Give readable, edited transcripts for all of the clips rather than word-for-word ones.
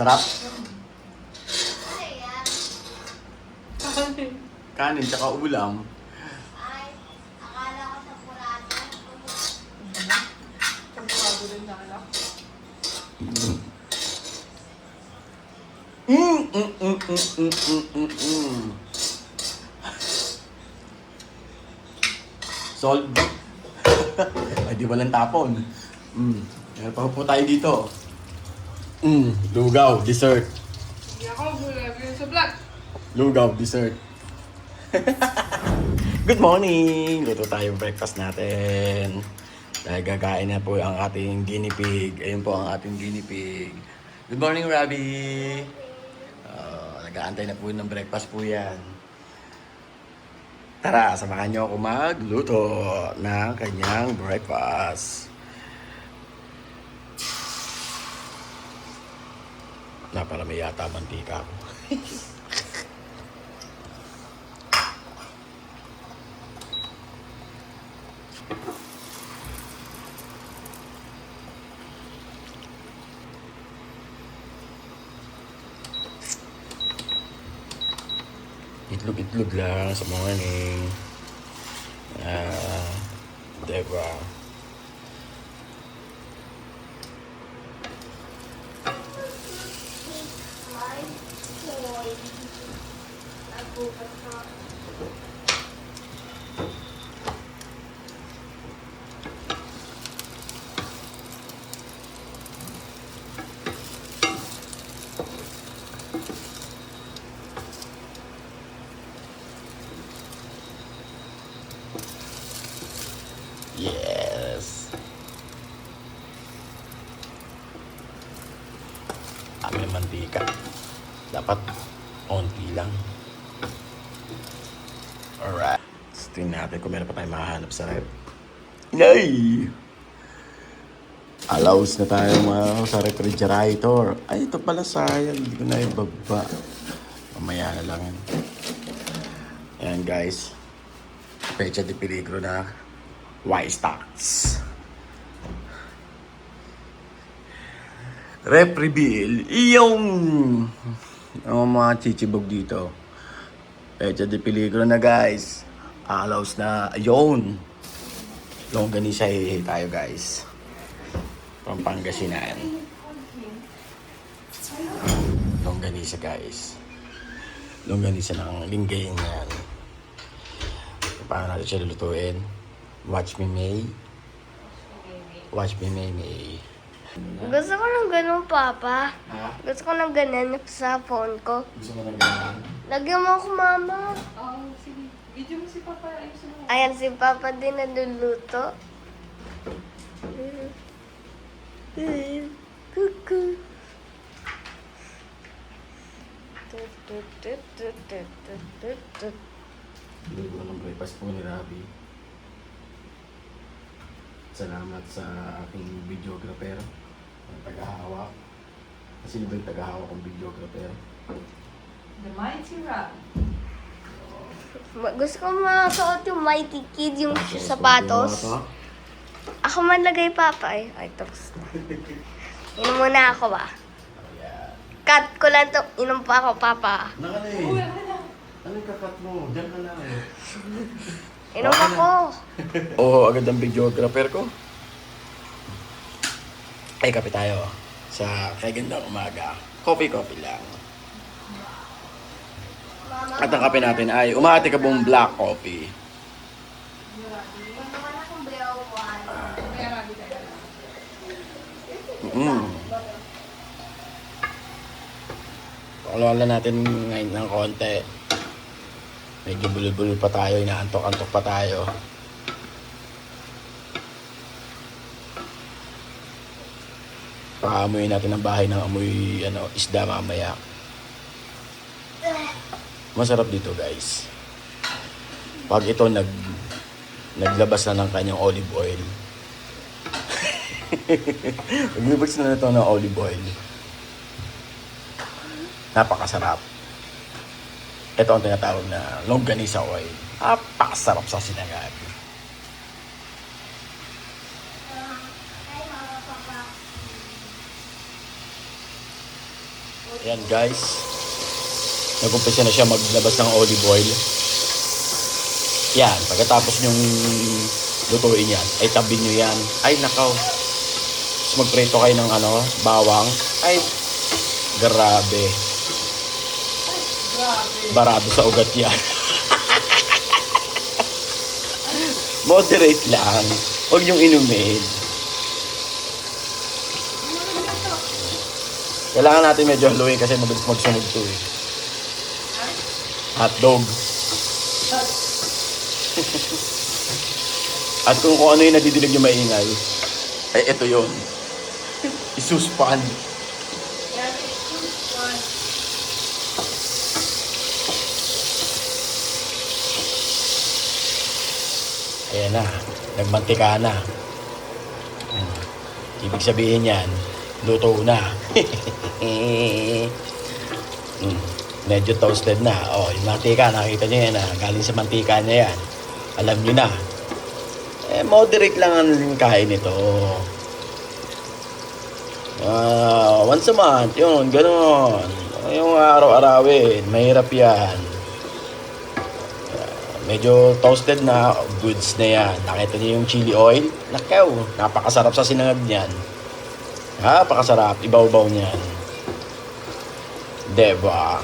Sarap. Ano yan? Kanin tsaka ulam. Ay, akala ko sa purado. Pagbago rin na anak. Solve. Ay, di walang tapon. Meron pa po tayo dito. Lugaw, dessert. Hindi ako review sa vlog. Lugaw, dessert. Good morning! Luto tayo breakfast natin. Dahil gagain na po ang ating guinea pig. Ayun po ang ating guinea pig. Good morning, Robby! Nag-aantay na po ng breakfast po yan. Tara, samahan niyo ako magluto ng kanyang breakfast. Naparami yata mantika ko. Itlog-itlog lang sa morning. Diba? My toy. Nagbukas na. Yes. May mantika. Dapat onti lang. Alright. Tingnan natin kung meron pa tayong mahanap sa rep. Yay! Allows na tayo sa refrigerator. Ay, ito pala sayang. Hindi ko na ibaba. Mamaya na lang yan. Ayan guys. Pecha de peligro na white stocks. Rep reveal. Yung mga chichibog dito. Pecha de peligro na guys. Allows na. Ayun. Longganisa tayo guys. Pampangasinan. Longganisa guys. Longganisa ng linggay yan. Paano natin siya lulutuin? Watch me, May. Watch me, May, May. Gusto ko ng ganun, Papa. Ha? Gusto ko ng ganun sa phone ko. Gusto mo na ganyan? Lagyan mo ako, Mama. Oo, sige. Video mo si Papa. Ayusin mo. Ayan, si Papa din naluluto. Cuckoo. Luto ng breakfast po ni Robby. Salamat sa aking videographer. Ang taga-hawak. Kasi ba yung taga-hawak ng videographer? The Mighty Rob. Gusto ko makasuot yung Mighty Kid, yung sapatos. Ako man lagay, Papa. Ay, tapos na. Inom muna ako ba? Ayan. Cut ko lang to. Inom pa ako, Papa. Nakala Uy, eh. ano na? Ano yung kakat mo? Diyan ka lang eh. Inom ako. Oo, agad ang videographer ko. Ay, kape tayo. Sa kagandang umaga. Coffee lang. At ang kape natin ay umati ka buong black coffee. May arabi tayo. Pakalawalan natin ngayon ng konti. Medyo bulol-bulol pa tayo, inaantok-antok pa tayo. Paamuyin natin ang bahay ng amoy isda mamaya. Masarap dito guys. Pag ito naglabas na ng kanyang olive oil. Naglabas na ito ng olive oil. Napakasarap. Ito ang tinatawag na longganisa oil. Napakasarap sa sinangag. Ayan guys. Nag-umpisa na siya maglabas ng olive oil. Yan. Pagkatapos nyong lutuin yan, ay tabi nyo yan. Ay nakaw. Tapos magprito kayo ng bawang. Ay, grabe. Barado sa ugat yan. Moderate lang. Huwag nyong inumin. Kailangan natin medyo haluin kasi mabilis magsunog to eh. Hotdog. At kung ano yung nadidinig yung maingay, ay ito yun. Isuspan. Ayan na. Nagmantika na. Ibig sabihin yan, luto na. Medyo toasted na. Oh, yung mantika, nakita nyo yan. Galing sa mantika niya yan. Alam nyo na. Moderate lang ang kain nito. Once a month, yun, ganon. Yung araw-arawin, mahirap yan. Medyo toasted na, goods na yan. Nakita niyo yung chili oil? Nakaw, napakasarap sa sinangag niyan. Napakasarap, ibaw-baw niyan. Diba?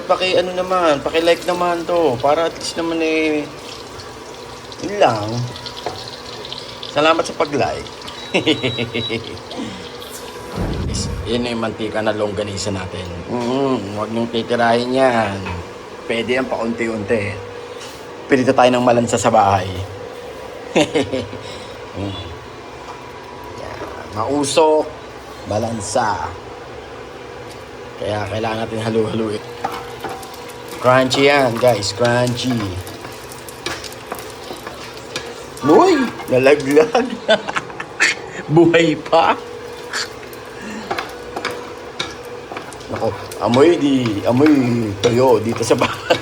Paki-like naman to. Para at least naman yun lang. Salamat sa pag-like. Yun yung mantika na longganisa natin. Huwag niyong titirahin yan. Pwede yan paunti-unti. Pilita tayo ng malansa sa bahay. Mausok, balansa. Kaya kailangan natin halu-haluin. Crunchy yan, guys. Crunchy. Uy! Nalaglag. Buhay pa. Nako, amoy toyo dito sa bahay.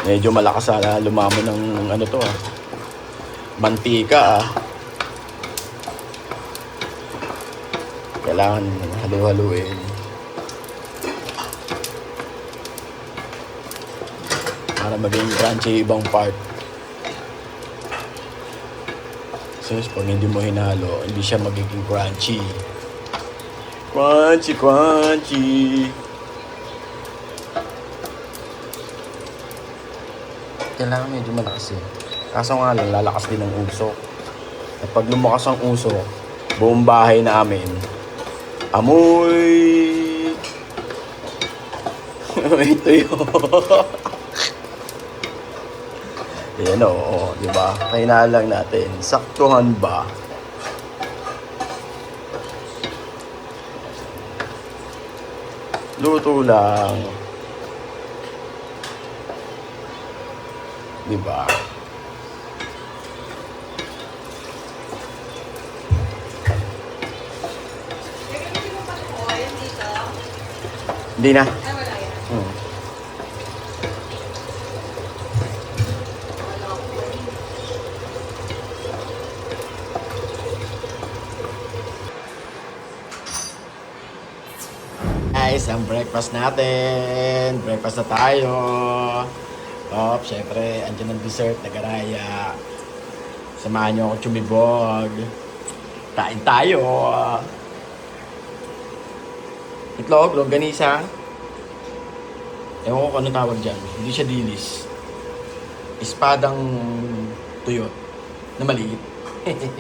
Medyo malakas lumamon ng mantika Kailangan halu-haluin. Para maging crunchy ibang part. Sus, pag hindi mo hinalo, hindi siya magiging crunchy. Crunchy. Kailangan medyo malakas eh. Kaso nga lang, lalakas din ang usok. At pag lumakas ang usok, buong bahay namin, amoy! Ito yun. Yan o, di ba? Kainaan lang natin. Saktuhan ba? Luto lang. Di ba? Hindi na. Ay, wala yan. Guys, ang breakfast natin. Breakfast na tayo. Syempre, andyan ang dessert na garaya. Samahan nyo ako tsumibog. Kain tayo. Itlog, longganisa. Ewan ko kung anong tawag dyan. Hindi siya dilis. Espadang tuyot na maliit.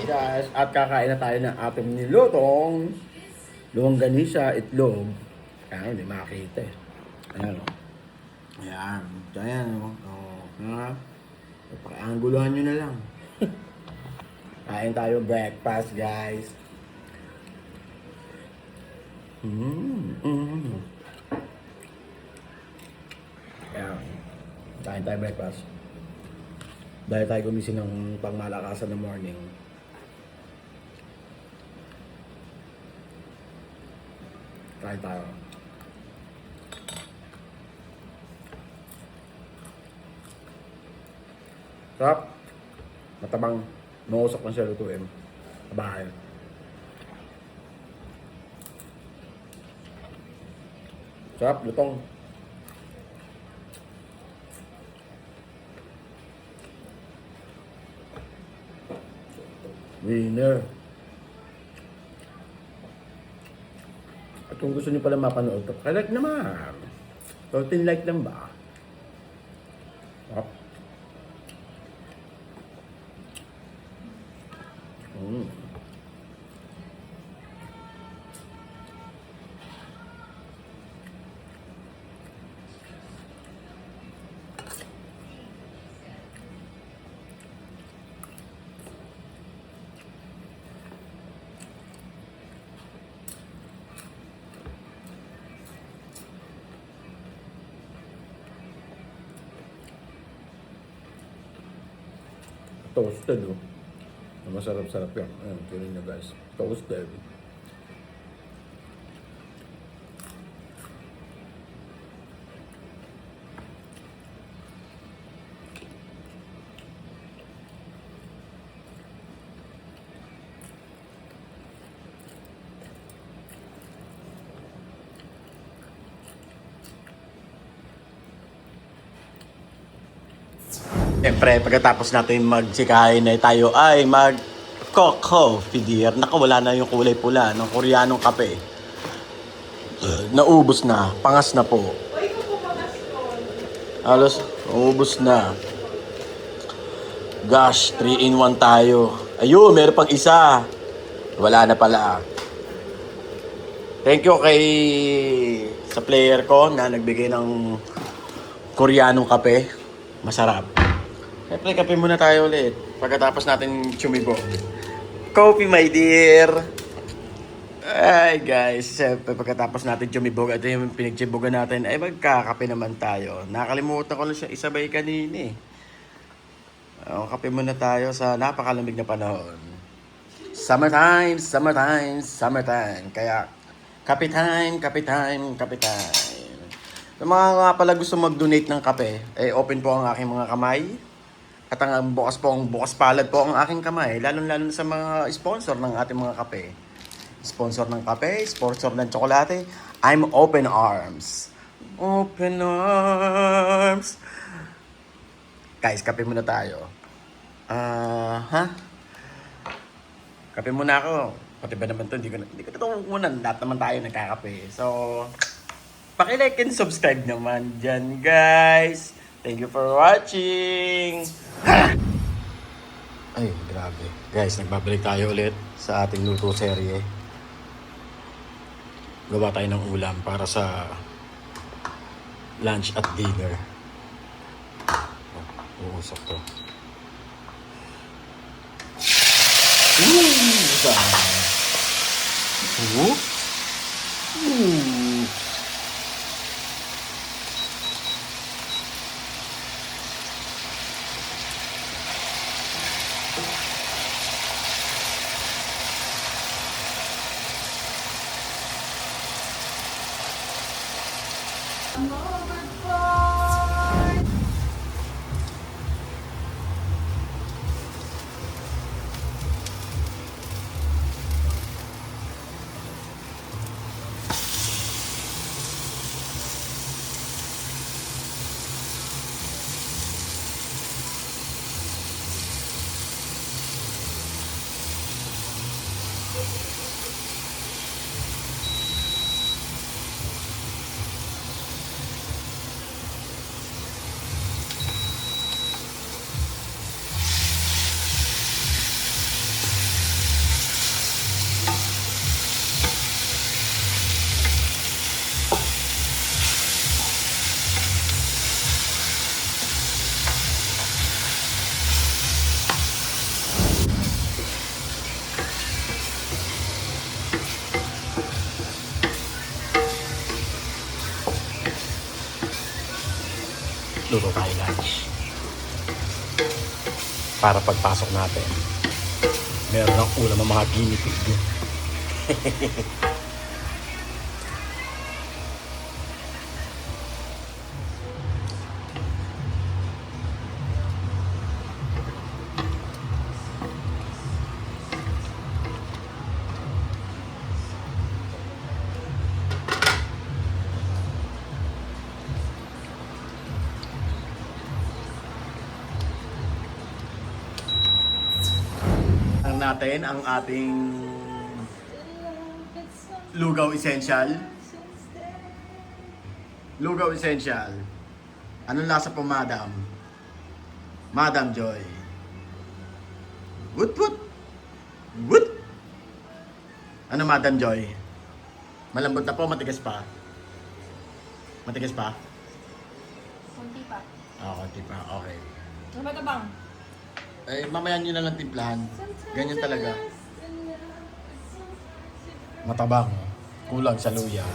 Guys, at kakain na tayo ng ating nilutong longganisa, itlog. Kaya hindi makakita eh. Ayan o. Ayan. Ayan o. Ha? Pakiangguluhan nyo na lang. Kain tayo breakfast, guys. Ayan. Kain tayo breakfast. Dahil tayo gumising ng pangmalakasan ng morning. Kain tayo. Sarap. Matabang. Mausok lang siya lutuin. Bahay. Sarap, lutong. Winner. At kung gusto niyo pala mapanood to, like naman. 13 like lang ba? Sarap. Mm. Toasted, oh. Masarap-sarap yan. Ayan, tuloy nyo guys. Toasted. Siyempre, pagkatapos natin magsikain na tayo ay mag-coffee dear. Naku, wala na yung kulay pula ng Koreanong kape. Naubos na. Pangas na po. Uy, ikaw po Halos, naubos na. Gosh, 3-in-1 tayo. Ayun, meron pang isa. Wala na pala. Thank you sa player ko na nagbigay ng Koreanong kape. Masarap. Siyempre, kape muna tayo ulit. Pagkatapos natin chumibo. Coffee, my dear. Ay, guys. Siyempre, pagkatapos natin chumibog, ito yung pinagchibogan natin, ay magkakape naman tayo. Nakalimutan ko lang siya isabay kanina eh. Kape muna tayo sa napakalamig na panahon. Summertime, summertime, summertime. Kaya, kape time, kape time, kape time. Sa mga nga pala gusto mag-donate ng kape, eh open po ang aking mga kamay. At ang bukas palad po ang aking kamay. Lalo-lalo na sa mga sponsor ng ating mga kape. Sponsor ng kape, sponsor ng tsokolate. I'm open arms. Open arms. Guys, kape muna tayo. Kape muna ako. Pati ba naman to, hindi ko ito muna. Lahat naman tayo nagkakape. So, paki-like and subscribe naman dyan, guys. Thank you for watching. Ay, grabe. Guys, nagbabalik tayo ulit sa ating luto serye. Gawa tayo ng ulam para sa lunch at dinner. Uusok to. Saan? Luto tayo lunch. Para pagpasok natin, meron ng ulam ng mga guinea pig. natin ang ating Lugaw Essential. Lugaw Essential. Anong lasa po, Madam? Madam Joy. Woot woot. Woot. Ano, Madam Joy? Malambot na po, matigas pa. Matigas pa? Kunti pa. Konti pa. Okay. Ano ba ito bang? Eh, mamaya nyo na lang timplahan. Ganyan talaga. Matabang. Kulang sa luya.